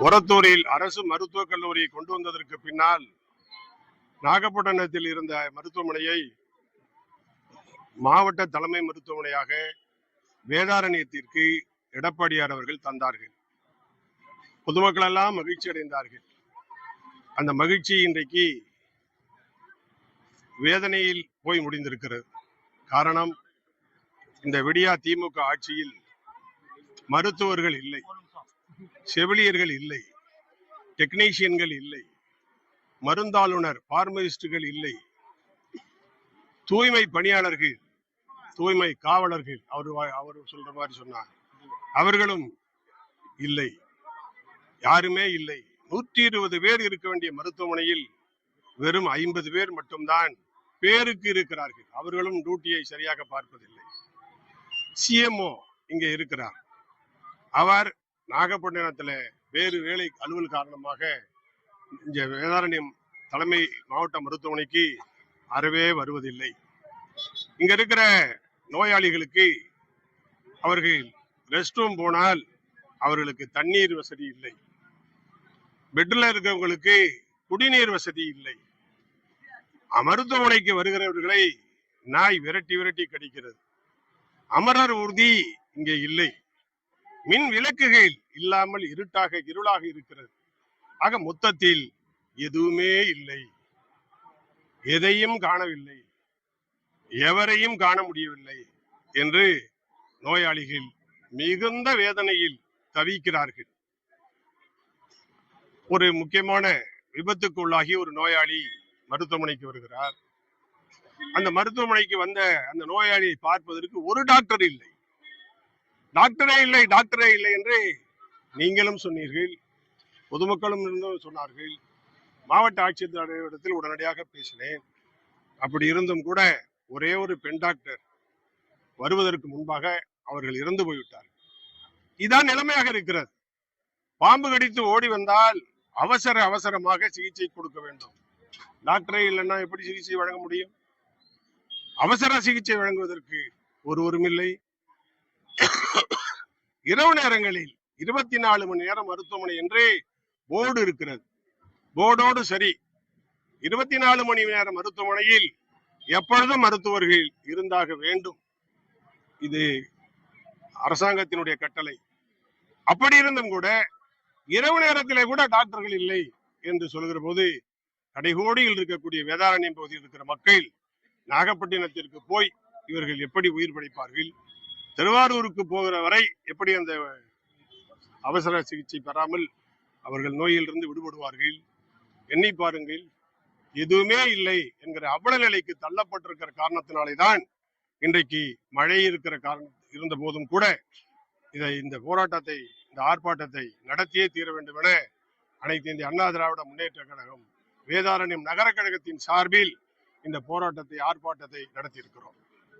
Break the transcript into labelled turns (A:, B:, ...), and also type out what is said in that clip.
A: ஒரத்தூரில் அரசு மருத்துவக் கல்லூரி கொண்டு வந்ததற்கு பின்னால் நாகப்பட்டினத்தில் இருந்த மருத்துவமனையை மாவட்ட தலைமை மருத்துவமனையாக வேதாரண்யத்திற்கு எடப்பாடியார் அவர்கள் தந்தார்கள். பொதுமக்கள் எல்லாம் மகிழ்ச்சி அடைந்தார்கள். அந்த மகிழ்ச்சி இன்றைக்கு வேதனையில் போய் முடிந்திருக்கிறது. காரணம், இந்த விடியா திமுக ஆட்சியில் மருத்துவர்கள் இல்லை, செவிலியர்கள் இல்லை, டெக்னீஷியன்கள் இல்லை, மருந்தாளுநர் பார்மசிஸ்டுகள் இல்லை, தூய்மை பணியாளர்கள், தூய்மை காவலர்கள் அவர் சொல்ற மாதிரி சொன்னார், அவர்களும் இல்லை, யாருமே இல்லை. 120 பேர் இருக்க வேண்டிய மருத்துவமனையில் வெறும் 50 பேர் மட்டும்தான் பேருக்கு இருக்கிறார்கள். அவர்களும் டியூட்டியை சரியாக பார்ப்பதில்லை. சிஎம்ஓ இங்கே இருக்கிறார். அவர் நாகப்பட்டினத்தில் வேறு வேலை அலுவல் காரணமாக இங்க வேதாரண்யம் தலைமை மாவட்ட மருத்துவமனைக்கு அறவே வருவதில்லை. இங்க இருக்கிற நோயாளிகளுக்கு அவர்கள் ரெஸ்ட் ரூம் போனால் அவர்களுக்கு தண்ணீர் வசதி இல்லை, பெட்ல இருக்கிறவங்களுக்கு குடிநீர் வசதி இல்லை. மருத்துவமனைக்கு வருகிறவர்களை நாய் விரட்டி விரட்டி கடிக்கிறது. அமரர் ஊர்தி இங்கே இல்லை. மின் விளக்குகள் இல்லாமல் இருளாக இருக்கிறது. ஆக மொத்தத்தில் எதுவுமே இல்லை, எதையும் காணவில்லை, எவரையும் காண முடியவில்லை என்று நோயாளிகள் மிகுந்த வேதனையில் தவிக்கிறார்கள். ஒரு முக்கியமான விபத்துக்கு உள்ளாகி ஒரு நோயாளி மருத்துவமனைக்கு வருகிறார். அந்த மருத்துவமனைக்கு வந்த அந்த நோயாளியை பார்ப்பதற்கு ஒரு டாக்டர் இல்லை. டாக்டரே இல்லை என்று நீங்களும் சொன்னீர்கள், பொதுமக்களும் சொன்னார்கள். மாவட்ட ஆட்சியரிடத்தில் உடனடியாக பேசினேன். அப்படி இருந்தும் கூட ஒரே ஒரு பெண் டாக்டர் வருவதற்கு முன்பாக அவர்கள் இறந்து போய்விட்டார்கள். இதான் நிலைமையாக இருக்கிறது. பாம்பு கடித்து ஓடி வந்தால் அவசரமாக சிகிச்சை கொடுக்க வேண்டும். டாக்டரே இல்லைன்னா எப்படி சிகிச்சை வழங்க முடியும்? அவசர சிகிச்சை வழங்குவதற்கு ஒருவரும் இல்லை. இரவு நேரங்களில் 24 மணி நேரம் மருத்துவமனை என்று போர்டு இருக்கிறது. போர்டோடு சரி, 24 மணி நேரம் மருத்துவமனையில் எப்பொழுதும் மருத்துவர்கள் இருந்தாக வேண்டும். இது அரசாங்கத்தினுடைய கட்டளை. அப்படி இருந்தும் கூட இரவு நேரத்திலே கூட டாக்டர்கள் இல்லை என்று சொல்கிற போது கடைகோடியில் இருக்கக்கூடிய வேதாரண்யம் பகுதியில் இருக்கிற மக்கள் நாகப்பட்டினத்திற்கு போய் இவர்கள் எப்படி உயிர் பிழைப்பார்கள்? திருவாரூருக்கு போகிற வரை எப்படி அந்த அவசர சிகிச்சை பெறாமல் அவர்கள் நோயிலிருந்து விடுபடுவார்கள்? எண்ணி பாருங்கள். எதுவுமே இல்லை என்கிற அவல நிலைக்கு தள்ளப்பட்டிருக்கிற காரணத்தினாலே தான் இன்றைக்கு மழை இருக்கிற காரணம் இருந்த போதும் கூட இந்த போராட்டத்தை, இந்த ஆர்ப்பாட்டத்தை நடத்தியே தீர வேண்டும் என அனைத்து இந்திய அண்ணா திராவிட முன்னேற்ற கழகம் வேதாரண்யம் நகர கழகத்தின் சார்பில் இந்த போராட்டத்தை, ஆர்ப்பாட்டத்தை நடத்தியிருக்கிறோம்.